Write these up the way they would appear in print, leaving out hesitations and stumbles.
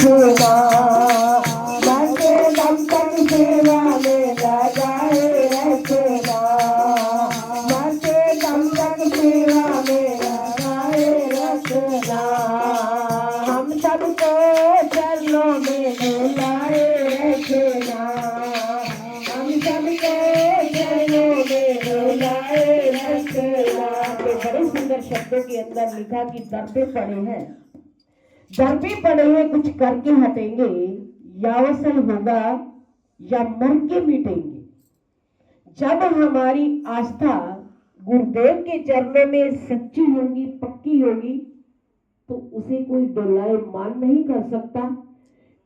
रखना, मरते दम तक सेवा में लगाए रखना, मरते दम तक सेवा में लगाए रखना। हम सबको चरणों में डुलाए रखना, हम सबको चरणों में डुलाए रखना। बड़े सुंदर शब्दों के अंदर लिखा कि दर पे पड़े हैं, दर पे पड़े हैं, कुछ करके हटेंगे, या अवसर होगा या मर के मिटेंगे। जब हमारी आस्था गुरुदेव के चरणों में सच्ची होगी, पक्की होगी, तो उसे कोई डोलाए मान नहीं कर सकता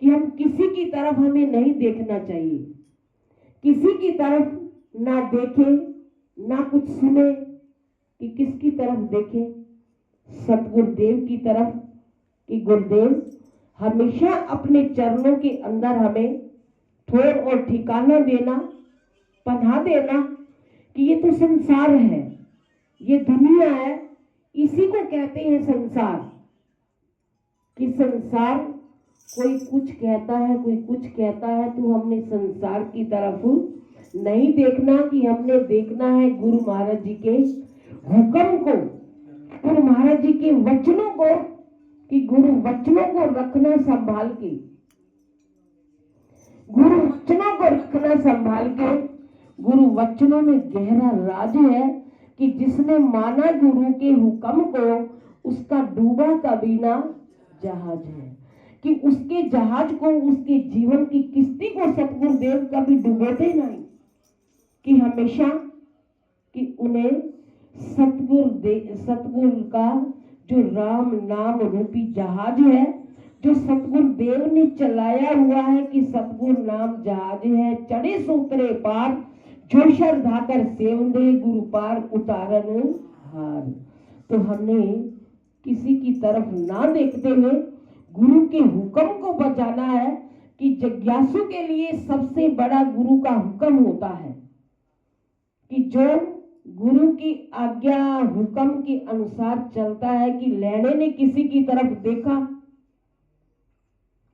कि हम किसी की तरफ हमें नहीं देखना चाहिए, किसी की तरफ ना देखें ना कुछ सुने, कि किसकी तरफ देखें, सतगुरुदेव की तरफ, कि गुरुदेव हमेशा अपने चरणों के अंदर हमें ठोर और ठिकाना देना, पनाह देना, कि ये तो संसार है, ये दुनिया है, इसी को कहते हैं संसार। कि संसार कोई कुछ कहता है, कोई कुछ कहता है, तो हमने संसार की तरफ नहीं देखना, कि हमने देखना है गुरु महाराज जी के हुक्म को, गुरु महाराज जी के वचनों को, कि गुरु वचनों को रखना संभाल के, गुरु वचनों को रखना संभाल के। गुरु वचनों में गहरा राज है कि जिसने माना गुरु के हुक्म को, उसका डूबा कभी ना जहाज है, कि उसके जहाज को, उसके जीवन की किश्ती को सतगुरुदेव कभी डुबोते नहीं, कि हमेशा कि उन्हें सतगुरु का जो राम नाम रूपी जहाज है, जो सतगुरुदेव ने चलाया हुआ है, कि सतगुरु नाम जहाज है, चढ़े सूत्रे पार, जो श्रद्धा कर सेवंदे गुरु पार उतारन हार। तो हमने किसी की तरफ ना देखते हुए गुरु के हुक्म को बचाना है, कि जिज्ञासु के लिए सबसे बड़ा गुरु का हुक्म होता है, कि जो गुरु की आज्ञा हुक्म के अनुसार चलता है। कि लेने ने किसी की तरफ देखा,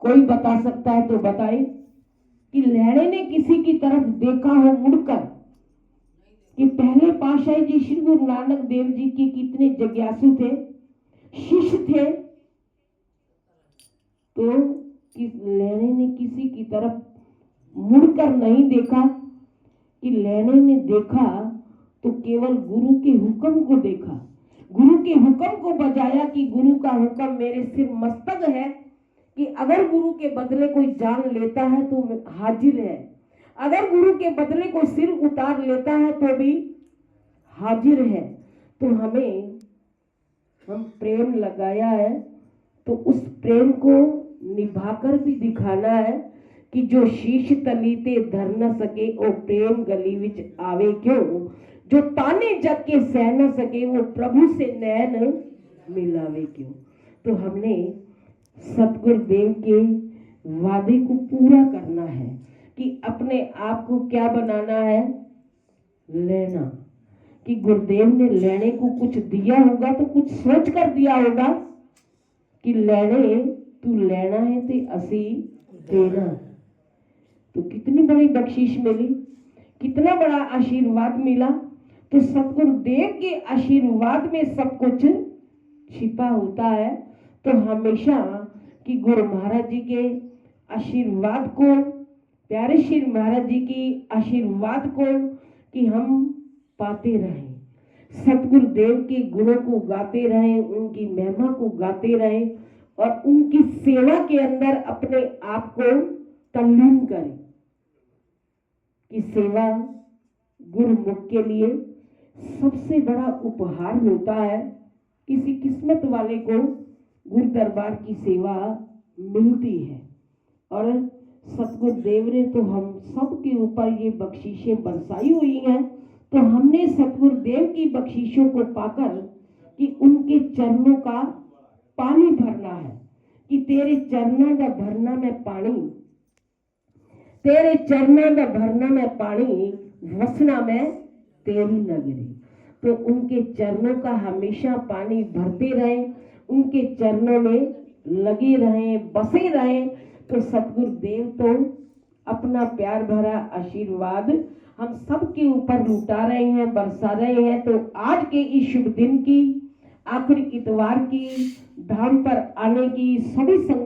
कोई बता सकता है तो बताए, कि लेने ने किसी की तरफ देखा हो मुड़कर, कि पहले पातशाही जी श्री गुरु नानक देव जी के कितने जिज्ञासु थे, शिष्य थे, तो कि लेने ने किसी की तरफ मुड़कर नहीं देखा, कि लेने ने देखा तो केवल गुरु के हुक्म को देखा, गुरु के हुक्म को बजाया, कि गुरु का हुक्म मेरे सिर मस्तक है, कि अगर गुरु के बदले कोई जान लेता है तो हाजिर है, अगर गुरु के बदले कोई सिर उतार लेता है तो भी हाजिर है। तो हम प्रेम लगाया है, तो उस प्रेम को निभाकर भी दिखाना है, कि जो शीश तलीते धर न सके, वो प्रेम गली विच आवे क्यों, जो ताने जग के सह न सके, वो प्रभु से नैन मिलावे क्यों। तो हमने सतगुरुदेव के वादे को पूरा करना है, कि अपने आप को क्या बनाना है, लेना, कि गुरुदेव ने लेने को कुछ दिया होगा तो कुछ सोच कर दिया होगा, कि लेने तू लेना है ते असी देना। तो कितनी बड़ी बख्शीश मिली, कितना बड़ा आशीर्वाद मिला। तो सतगुरुदेव के आशीर्वाद में सब कुछ छिपा होता है। तो हमेशा कि गुरु महाराज जी के आशीर्वाद को, प्यारे श्री महाराज जी की आशीर्वाद को, कि हम पाते रहें, सतगुरुदेव के गुणों को गाते रहें, उनकी महिमा को गाते रहें, और उनकी सेवा के अंदर अपने आप को तल्लीन करें। कि सेवा गुरुमुख के लिए सबसे बड़ा उपहार होता है। किसी किस्मत वाले को गुरु दरबार की सेवा मिलती है, और सतगुरुदेव ने तो हम सब के ऊपर ये बख्शीशें बरसाई हुई हैं। तो हमने सतगुरुदेव की बख्शीशों को पाकर कि उनके चरणों का पानी भरना है, कि तेरे चरणों का भरना में पानी, तेरे चरणों का भरना में पानी, वसना में तेरी नगरी। तो उनके चरणों का हमेशा पानी भरते रहे, उनके चरणों में लगे रहें, बसे रहें, तो सतगुरु देव तो अपना प्यार भरा आशीर्वाद हम सबके ऊपर लुटा रहे हैं, बरसा रहे हैं। तो आज के इस शुभ दिन की, आखिरी इतवार की, धाम पर आने की सभी संगत